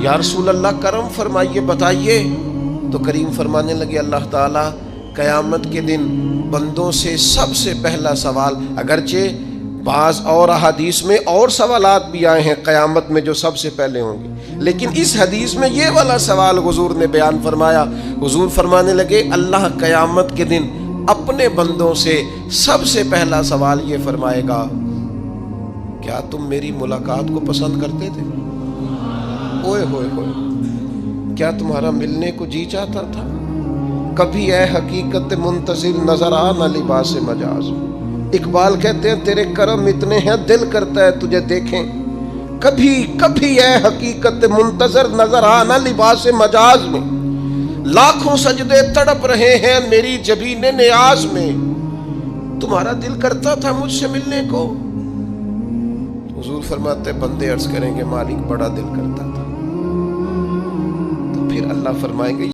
یا رسول اللہ کرم فرمائیے، بتائیے۔ تو کریم فرمانے لگے اللہ تعالیٰ قیامت کے دن بندوں سے سب سے پہلا سوال، اگرچہ بعض اور احادیث میں اور سوالات بھی آئے ہیں قیامت میں جو سب سے پہلے ہوں گے، لیکن اس حدیث میں یہ والا سوال حضور نے بیان فرمایا۔ حضور فرمانے لگے اللہ قیامت کے دن اپنے بندوں سے سب سے پہلا سوال یہ فرمائے گا، کیا تم میری ملاقات کو پسند کرتے تھے؟ اوئے ہوئے ہوئے، کیا تمہارا ملنے کو جی چاہتا تھا؟ کبھی اے حقیقت منتظر نظر آ نہ لباس مجاز۔ اقبال کہتے ہیں تیرے کرم اتنے ہیں دل کرتا ہے تجھے دیکھیں، کبھی کبھی اے حقیقت منتظر نظر آ نہ لباس مجاز میں۔ لاکھوں سجدے تڑپ رہے ہیں میری جبین نیاز میں، تمہارا دل کرتا تھا مجھ سے ملنے کو؟ حضور فرماتے بندے عرض کریں گے مالک بڑا دل کرتا تھا۔ تو پھر اللہ فرمائیں گے